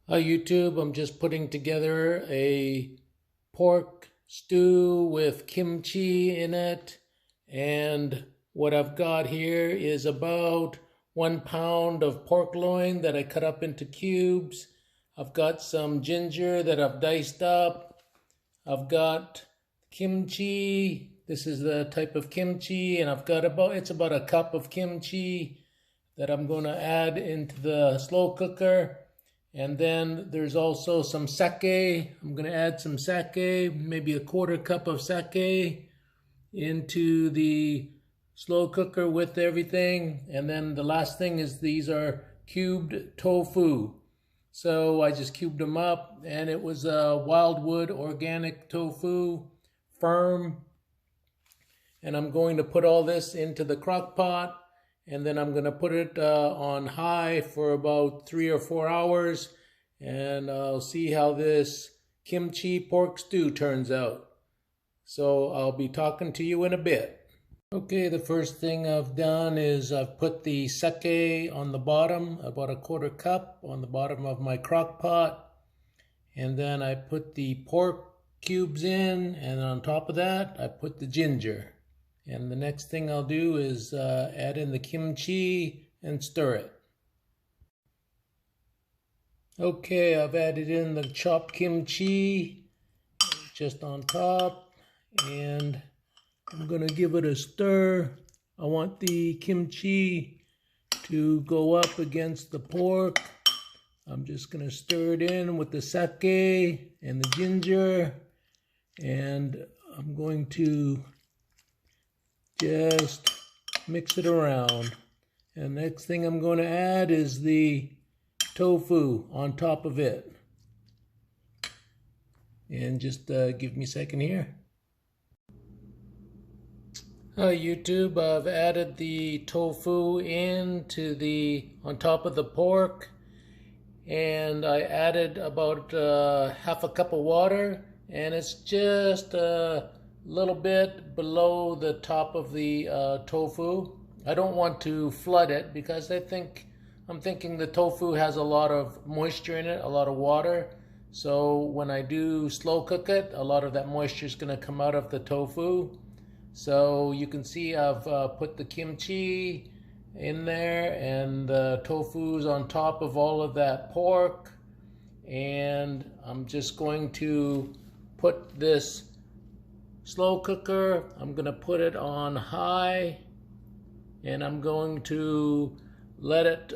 Hi YouTube, I'm just putting together a pork stew with kimchi in it, and what I've got here is about 1 pound of pork loin that I cut up into cubes. I've got some ginger that I've diced up. I've got kimchi. This is the type of kimchi, and it's about a cup of kimchi that I'm going to add into the slow cooker. And then there's also some sake. I'm going to add some sake, maybe a 1/4 cup of sake into the slow cooker with everything. And then the last thing is these are cubed tofu. So I just cubed them up, and it was a wildwood organic tofu, firm. And I'm going to put all this into the crock pot, and then I'm going to put it on high for about 3 or 4 hours, and I'll see how this kimchi pork stew turns out. So I'll be talking to you in a bit. Okay, the first thing I've done is I've put the sake on the bottom, about a 1/4 cup on the bottom of my crock pot, and then I put the pork cubes in, and on top of that I put the ginger. And the next thing I'll do is add in the kimchi and stir it. Okay, I've added in the chopped kimchi just on top, and I'm gonna give it a stir. I want the kimchi to go up against the pork. I'm just gonna stir it in with the sake and the ginger, and I'm going to just mix it around. And next thing I'm going to add is the tofu on top of it. And just give me a second here. Hi YouTube, I've added the tofu on top of the pork, and I added about 1/2 cup of water, and it's just a little bit below the top of the tofu. I don't want to flood it because I'm thinking the tofu has a lot of moisture in it, a lot of water. So when I do slow cook it, a lot of that moisture is going to come out of the tofu. So you can see I've put the kimchi in there, and the tofu's on top of all of that pork. And I'm just going to put this slow cooker, I'm going to put it on high, and I'm going to let it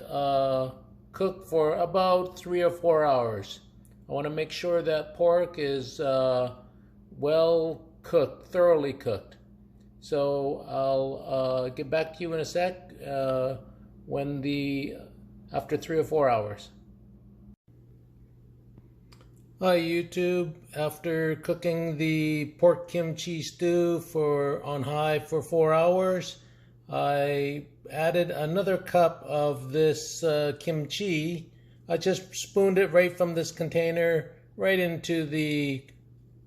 cook for about 3 or 4 hours. I want to make sure that pork is well cooked, thoroughly cooked. So I'll get back to you in a sec after 3 or 4 hours. Hi YouTube, after cooking the pork kimchi stew on high for 4 hours, I added another cup of this kimchi. I just spooned it right from this container right into the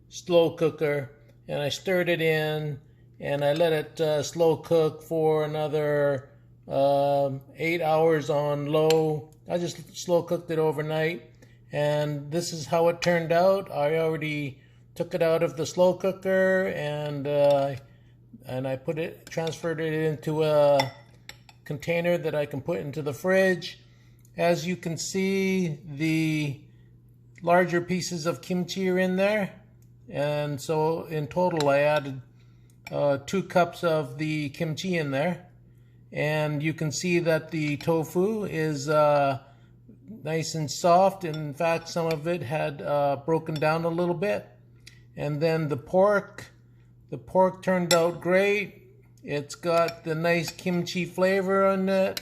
slow cooker, and I stirred it in, and I let it slow cook for another 8 hours on low. I just slow cooked it overnight. And this is how it turned out. I already took it out of the slow cooker, and I transferred it into a container that I can put into the fridge. As you can see, the larger pieces of kimchi are in there, and so in total I added 2 cups of the kimchi in there. And you can see that the tofu is nice and soft. In fact, some of it had broken down a little bit. And then the pork turned out great. It's got the nice kimchi flavor in it,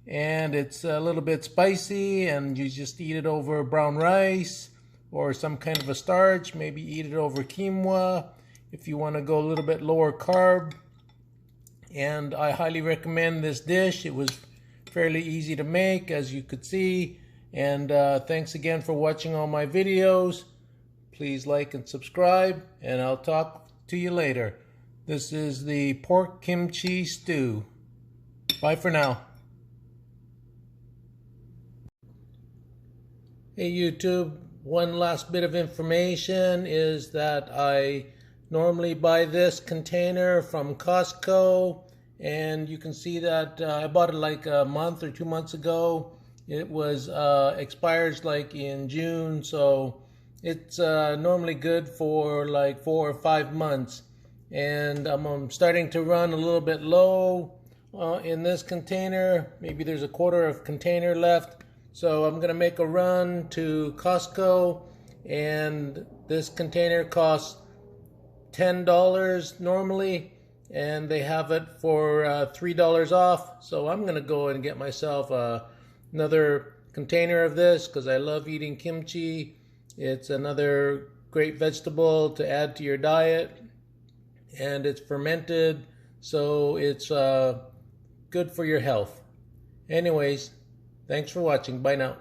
and it's a little bit spicy, and you just eat it over brown rice or some kind of a starch. Maybe eat it over quinoa if you want to go a little bit lower carb. And I highly recommend this dish. It was fairly easy to make, as you could see. And thanks again for watching all my videos. Please like and subscribe, and I'll talk to you later. This is the pork kimchi stew. Bye for now. Hey YouTube, one last bit of information is that I normally buy this container from Costco, and you can see that I bought it like a month or 2 months ago. It was expires like in June, so it's normally good for like 4 or 5 months. And I'm starting to run a little bit low in this container. Maybe there's a quarter of container left. So I'm going to make a run to Costco, and this container costs $10 normally, and they have it for $3 off. So I'm going to go and get myself another container of this because I love eating kimchi. It's another great vegetable to add to your diet, and it's fermented, so it's good for your health. Anyways, thanks for watching. Bye now.